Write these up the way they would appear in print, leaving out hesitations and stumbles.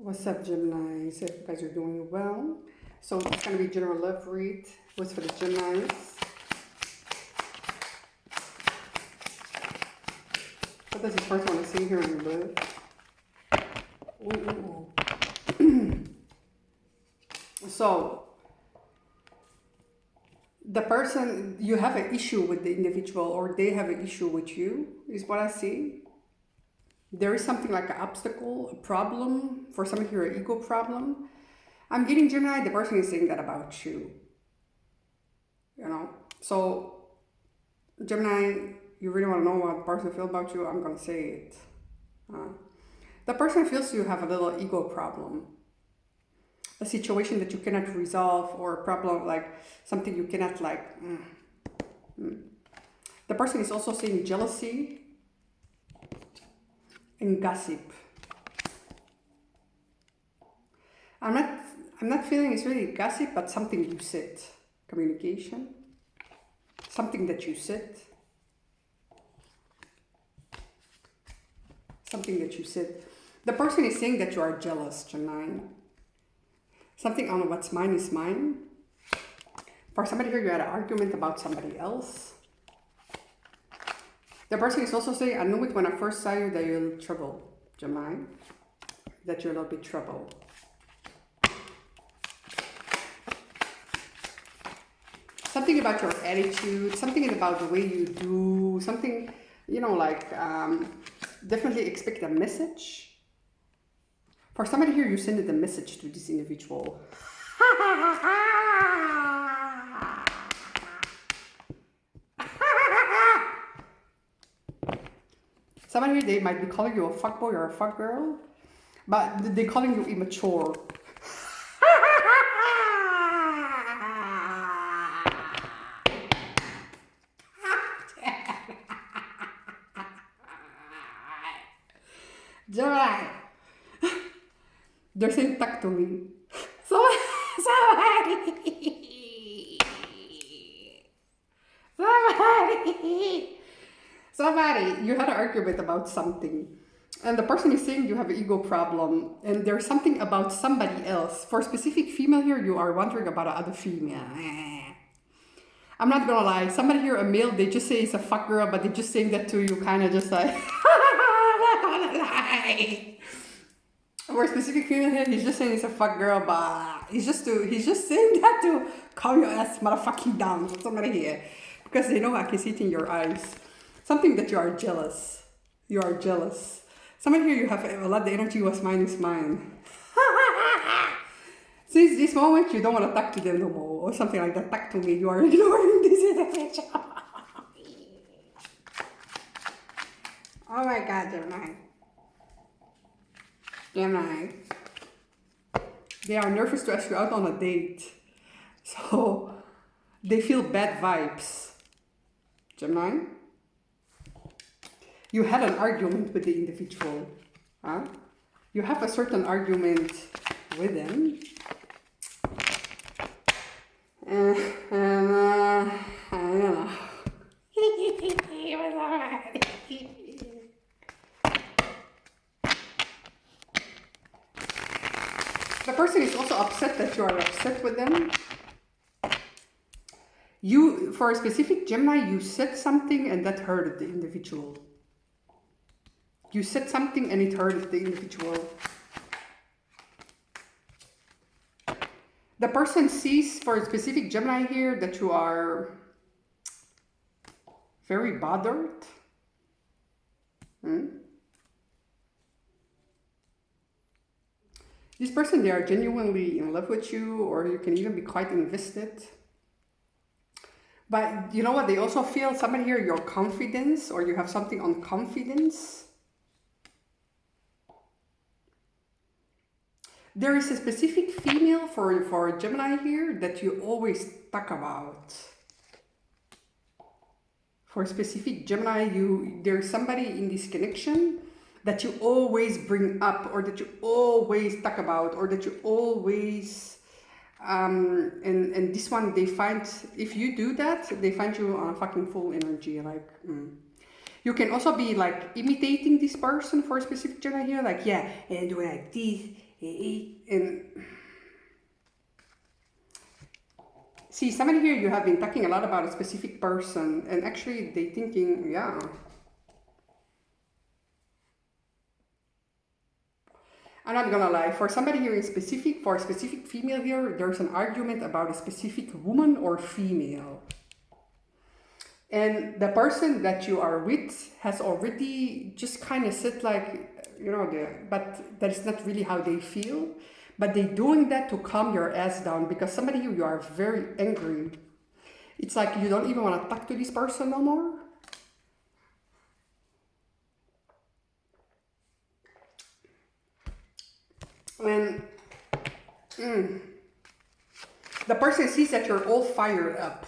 What's up, Gemini? So you guys are doing well. So it's going to be general love read. What's for the Geminis? What does this person want to see here in love? So the person, you have an issue with the individual, or they have an issue with you, is what I see. There is something like an obstacle, a problem, for some of you, an ego problem. I'm getting Gemini, the person is saying that about you. You know? So, Gemini, you really want to know what the person feels about you, I'm going to say it. The person feels you have a little ego problem. A situation that you cannot resolve, or a problem like something you cannot like. The person is also saying jealousy and gossip. I'm not feeling it's really gossip, but something you said. Communication. Something that you said. Something that you said. The person is saying that you are jealous, Gemini. Something on what's mine is mine. For somebody here, you had an argument about somebody else. The person is also saying, I knew it when I first saw you that you're in trouble, Gemini. That you're a little bit trouble. Something about your attitude, something about the way you do, something, you know, like, definitely expect a message. For somebody here, you send a message to this individual. Somebody here, they might be calling you a fuckboy or a fuckgirl, but they're calling you immature. Gemini. They're saying talk to me. Somebody, you had an argument about something. And the person is saying you have an ego problem. And there's something about somebody else. For a specific female here, you are wondering about another female. I'm not gonna lie. Somebody here, a male, they just say it's a fuck girl, but they're just saying that to you kind of just like... I'm not gonna lie. For a specific female here, he's just saying it's a fuck girl, but he's just saying that to calm your ass motherfucking down. So somebody here, because they know I can see it in your eyes. Something that you are jealous. You are jealous. Somebody here, you have a lot of energy. What's mine is mine. Since this moment, you don't want to talk to them no more, or something like that. Talk to me. You are ignoring this individual. Oh my God, Gemini. Gemini. They are nervous to ask you out on a date. So, they feel bad vibes. Gemini. You had an argument with the individual. Huh? You have a certain argument with them. I don't know. The person is also upset that you are upset with them. You, for a specific Gemini, you said something and that hurted the individual. You said something and it hurted the individual. The person sees, for a specific Gemini here, that you are very bothered. This person, they are genuinely in love with you, or you can even be quite invested. But you know what? They also feel, somebody here, your confidence, or you have something on confidence. There is a specific female for a Gemini here that you always talk about. For a specific Gemini, there's somebody in this connection that you always bring up, or that you always talk about, or that you always... and this one, they find, if you do that, they find you on a fucking full energy, like... You can also be like imitating this person for a specific Gemini here, like, yeah, and do like this, And see, somebody here, you have been talking a lot about a specific person, and actually they thinking, yeah. I'm not gonna lie, for somebody here in specific, for a specific female here, there's an argument about a specific woman or female. And the person that you are with has already just kind of said like, you know, but that is not really how they feel. But they're doing that to calm your ass down, because somebody here, you are very angry. It's like you don't even want to talk to this person no more. And the person sees that you're all fired up.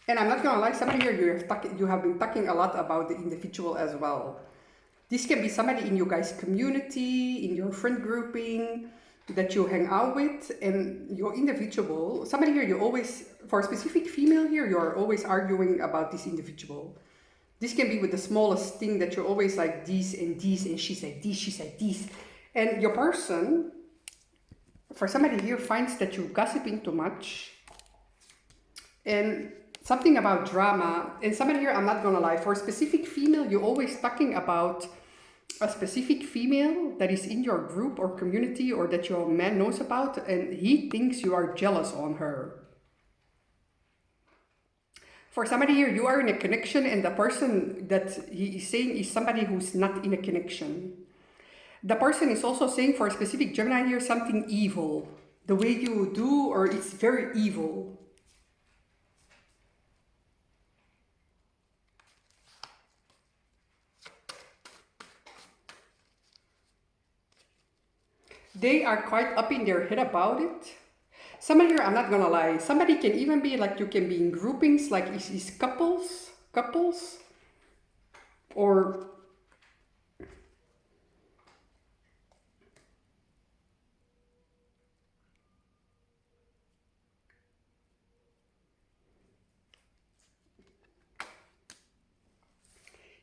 And I'm not gonna lie, somebody here, you have been talking a lot about the individual as well. This can be somebody in your guys' community, in your friend grouping that you hang out with, and your individual. Somebody here, you always, for a specific female here, you're always arguing about this individual. This can be with the smallest thing that you're always like this, and she said this, she said this. And your person, for somebody here, finds that you're gossiping too much. And something about drama. And somebody here, I'm not gonna lie, for a specific female, you're always talking about a specific female that is in your group or community, or that your man knows about, and he thinks you are jealous on her. For somebody here, you are in a connection, and the person that he is saying is somebody who's not in a connection. The person is also saying, for a specific Gemini here, something evil. The way you do, or it's very evil. They are quite up in their head about it. Somebody here, I'm not gonna lie, somebody can even be like, you can be in groupings, like is couples, or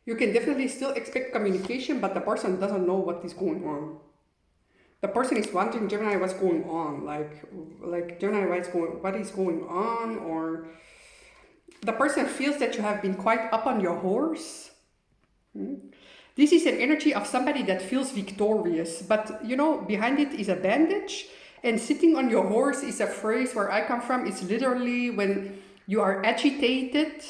you can definitely still expect communication, but the person doesn't know what is going on. The person is wondering, Gemini, what's going on? Like Gemini, what is going on? Or the person feels that you have been quite up on your horse. This is an energy of somebody that feels victorious, but you know, behind it is a bandage. And sitting on your horse is a phrase where I come from. It's literally when you are agitated.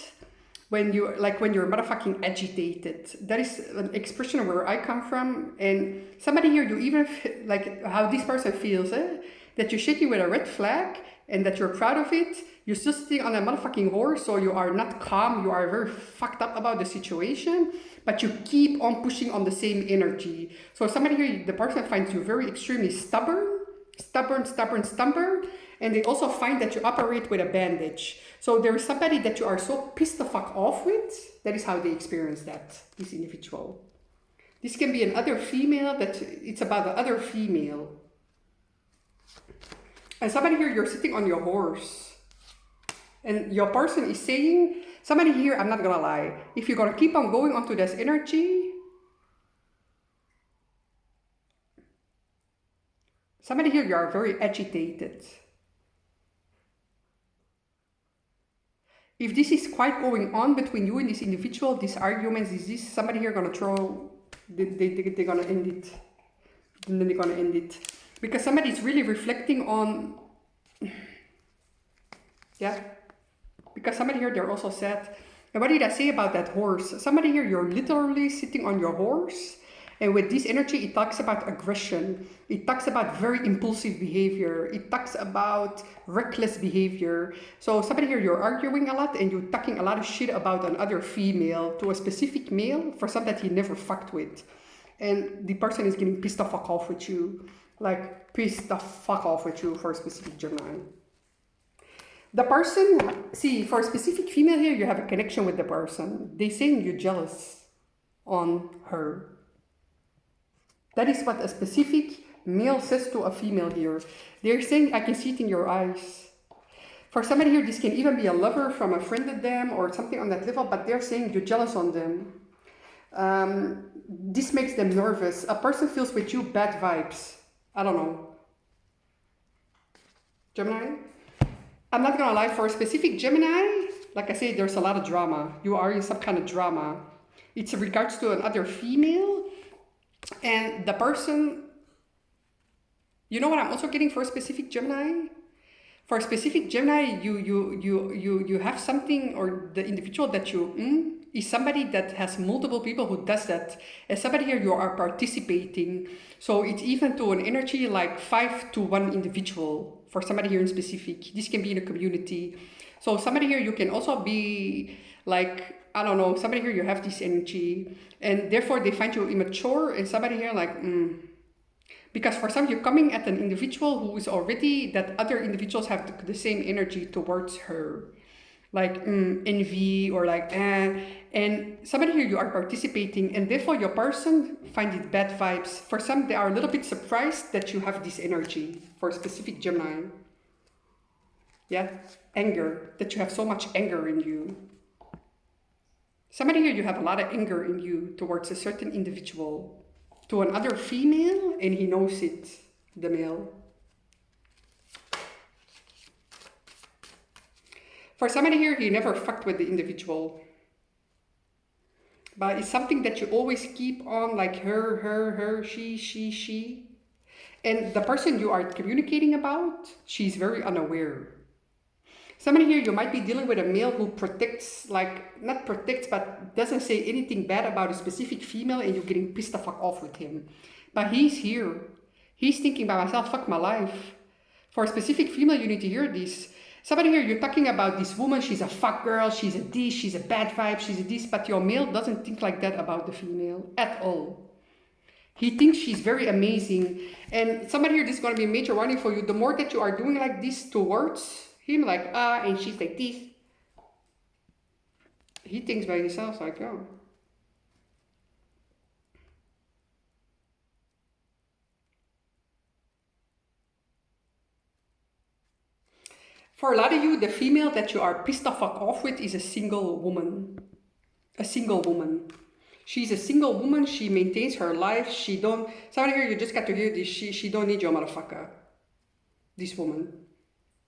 When you're motherfucking agitated. That is an expression where I come from. And somebody here, you even like how this person feels, that you're shaking with a red flag and that you're proud of it. You're still sitting on a motherfucking horse, so you are not calm. You are very fucked up about the situation, but you keep on pushing on the same energy. So somebody here, the person finds you very extremely stubborn, and they also find that you operate with a bandage. So there is somebody that you are so pissed the fuck off with. That is how they experience that, this individual. This can be another female, that it's about the other female. And somebody here, you're sitting on your horse. And your person is saying, somebody here, I'm not gonna lie, if you're gonna keep on going onto this energy, somebody here, you are very agitated. If this is quite going on between you and this individual, these arguments, is this somebody here gonna throw, they're gonna end it. And then they're gonna end it. Because somebody is really reflecting on, yeah. Because somebody here, they're also sad. And what did I say about that horse? Somebody here, you're literally sitting on your horse. And with this energy, it talks about aggression. It talks about very impulsive behavior. It talks about reckless behavior. So somebody here, you're arguing a lot and you're talking a lot of shit about another female to a specific male for something that he never fucked with. And the person is getting pissed the fuck off with you. Like, pissed the fuck off with you for a specific Gemini. The person, see, for a specific female here, you have a connection with the person. They're saying you're jealous on her. That is what a specific male says to a female here. They're saying, I can see it in your eyes. For somebody here, this can even be a lover from a friend of them or something on that level, but they're saying you're jealous on them. This makes them nervous. A person feels with you bad vibes. I don't know. Gemini? I'm not gonna lie, for a specific Gemini, like I say, there's a lot of drama. You are in some kind of drama. It's in regards to another female, and the person, you know what I'm also getting for a specific Gemini? For a specific Gemini, you have something, or the individual that you is somebody that has multiple people who does that. As somebody here, you are participating. So it's even to an energy like 5 to 1 individual for somebody here in specific. This can be in a community. So somebody here, you can also be like, I don't know, somebody here, you have this energy, and therefore they find you immature, and somebody here like, because for some, you're coming at an individual who is already, that other individuals have the same energy towards her. Like envy or like, and somebody here, you are participating, and therefore your person find it bad vibes. For some, they are a little bit surprised that you have this energy for a specific Gemini. Yeah, anger, that you have so much anger in you. Somebody here, you have a lot of anger in you towards a certain individual, to another female, and he knows it, the male. For somebody here, he never fucked with the individual. But it's something that you always keep on, like her, she. And the person you are communicating about, she's very unaware. Somebody here, you might be dealing with a male who protects, like, not protects, but doesn't say anything bad about a specific female, and you're getting pissed the fuck off with him. But he's here. He's thinking by myself, fuck my life. For a specific female, you need to hear this. Somebody here, you're talking about this woman, she's a fuck girl, she's a this, she's a bad vibe, she's a this, but your male doesn't think like that about the female at all. He thinks she's very amazing. And somebody here, this is going to be a major warning for you. The more that you are doing like this towards him, like, and she's like this, he thinks by himself, like, oh. For a lot of you, the female that you are pissed the fuck off with is a single woman. A single woman. She's a single woman, she maintains her life, she don't, somebody here, you just got to hear this, she don't need your motherfucker. This woman.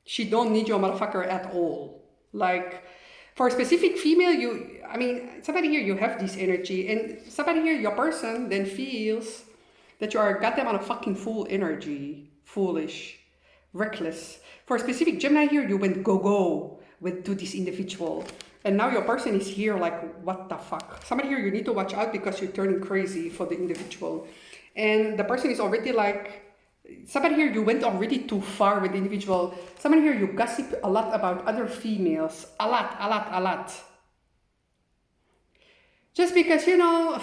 She don't need your motherfucker at all. Like, for a specific female, somebody here, you have this energy, and somebody here, your person, then feels that you are goddamn on a fucking full energy. Foolish. Reckless. For a specific Gemini here, you went go-go to this individual. And now your person is here like, what the fuck? Somebody here, you need to watch out because you're turning crazy for the individual. And the person is already like, somebody here, you went already too far with the individual. Somebody here, you gossip a lot about other females. A lot. Just because, you know,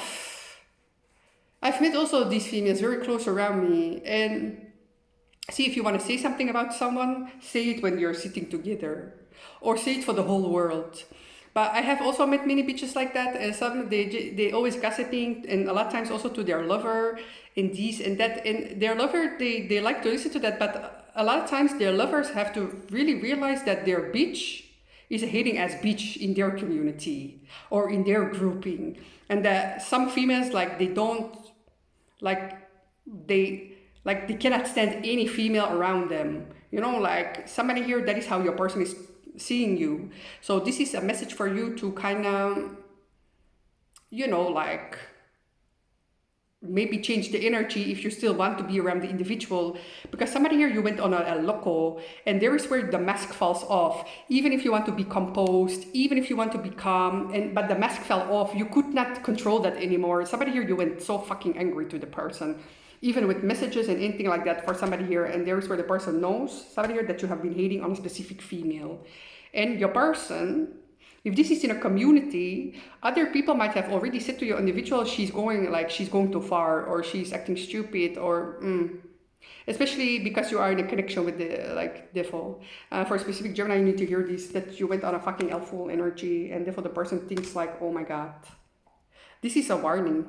I've met also these females very close around me. And see, if you want to say something about someone, say it when you're sitting together. Or say it for the whole world. But I have also met many bitches like that, and some they always gossiping, and a lot of times also to their lover, and this and that, and their lover, they like to listen to that, but a lot of times their lovers have to really realize that their bitch is a hating ass bitch in their community or in their grouping, and that some females, like, they don't, they cannot stand any female around them, you know, like somebody here, that is how your person is seeing you. So this is a message for you to kind of, you know, like maybe change the energy if you still want to be around the individual, because somebody here, you went on a loco, and there is where the mask falls off. Even if you want to be composed, even if you want to be calm, but the mask fell off, you could not control that anymore. Somebody here, you went so fucking angry to the person, even with messages and anything like that for somebody here, and there is where the person knows, somebody here, that you have been hating on a specific female. And your person, if this is in a community, other people might have already said to your individual, she's going too far, or she's acting stupid, or especially because you are in a connection with the devil. For a specific Gemini, you need to hear this, that you went on a fucking helpful energy, and therefore the person thinks like, oh my god, this is a warning.